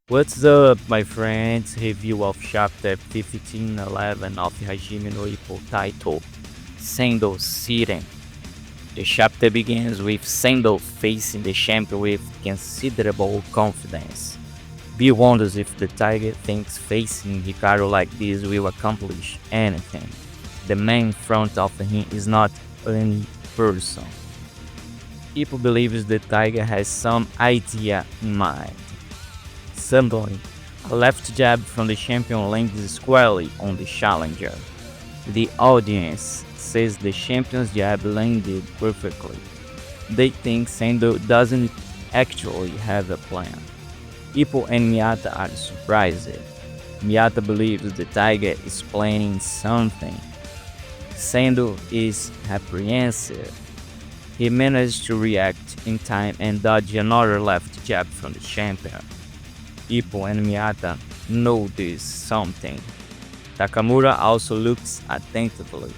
What's up, my friends? Review of chapter 1511 of Hajime no Ippo title, Sendo Seething. The chapter begins with Sendo facing the champion with considerable confidence. B wonders if the tiger thinks facing Ricardo like this will accomplish anything. The man in front of him is not any person. Ippo believes the tiger has some idea in mind. Suddenly, a left jab from the champion lands squarely on the challenger. The audience says the champion's jab landed perfectly. They think Sando doesn't actually have a plan. Ippo and Miyata are surprised. Miyata believes the tiger is planning something. Sando is apprehensive. He managed to react in time and dodge another left jab from the champion. Ippo and Miyata notice something. Takamura also looks attentively.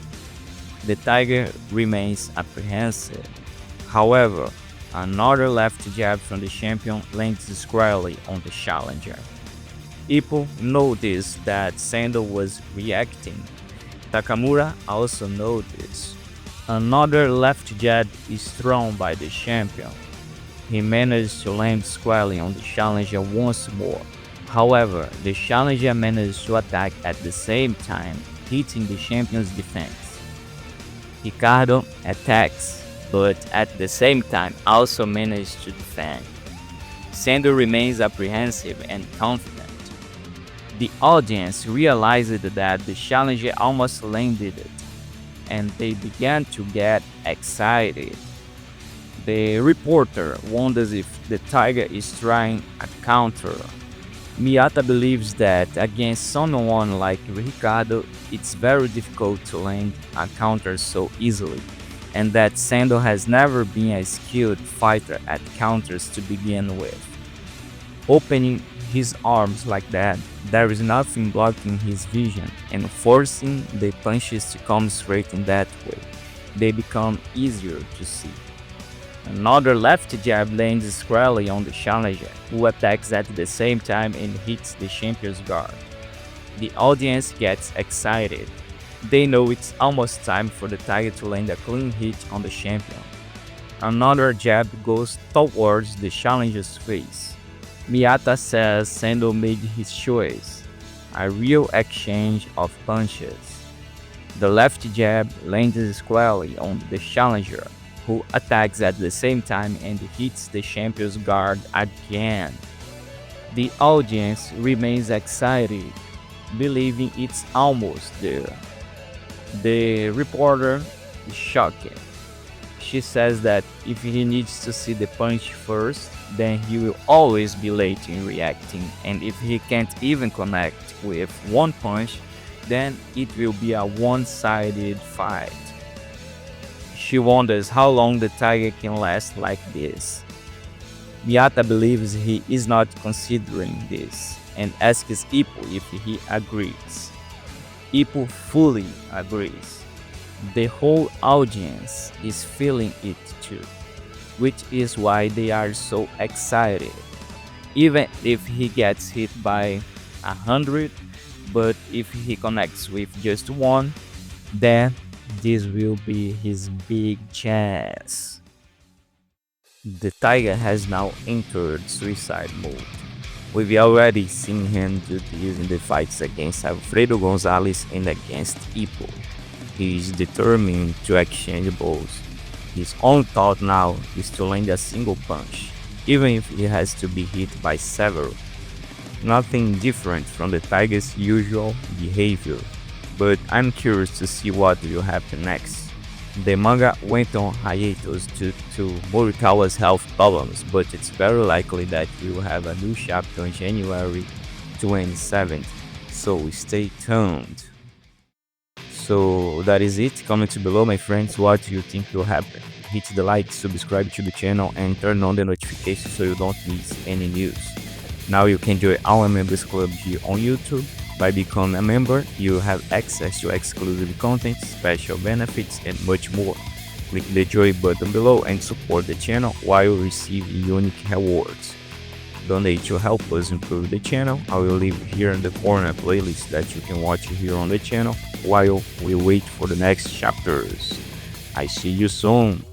The tiger remains apprehensive. However, another left jab from the champion lands squarely on the challenger. Ippo noticed that Sando was reacting. Takamura also noticed. Another left jab is thrown by the champion. He managed to land squarely on the challenger once more. However, the challenger managed to attack at the same time, hitting the champion's defense. Ricardo attacks, but at the same time also managed to defend. Sando remains apprehensive and confident. The audience realized that the challenger almost landed it, and they began to get excited. The reporter wonders if the tiger is trying a counter. Miyata believes that against someone like Ricardo, it's very difficult to land a counter so easily, and that Sando has never been a skilled fighter at counters to begin with. Opening his arms like that, there is nothing blocking his vision and forcing the punches to come straight in that way. They become easier to see. Another left jab lands squarely on the challenger, who attacks at the same time and hits the champion's guard. The audience gets excited. They know it's almost time for the tiger to land a clean hit on the champion. Another jab goes towards the challenger's face. Miyata says Sando made his choice, a real exchange of punches. The left jab lands squarely on the challenger, who attacks at the same time and hits the champion's guard again. The audience remains excited, believing it's almost there. The reporter is shocked. She says that if he needs to see the punch first, then he will always be late in reacting, and if he can't even connect with one punch, then it will be a one-sided fight. She wonders how long the tiger can last like this. Miyata believes he is not considering this and asks Ippo if he agrees. Ippo fully agrees. The whole audience is feeling it too, which is why they are so excited. Even if he gets hit by 100, but if he connects with just one, then this will be his big chance. The tiger has now entered suicide mode. We've already seen him do this in the fights against Alfredo Gonzalez and against Ippo. He is determined to exchange blows. His only thought now is to land a single punch, even if he has to be hit by several. Nothing different from the tiger's usual behavior, but I'm curious to see what will happen next. The manga went on hiatus due to Morikawa's health problems, but it's very likely that we will have a new chapter on January 27th, so stay tuned. So that is it. Comment below, my friends, what you think will happen. Hit the like, subscribe to the channel, and turn on the notifications so you don't miss any news. Now you can join our members club here on YouTube. By becoming a member, you have access to exclusive content, special benefits, and much more. Click the join button below and support the channel while receiving unique rewards. donate to help us improve the channel. I will leave here in the corner a playlist that you can watch here on the channel while we wait for the next chapters. I see you soon.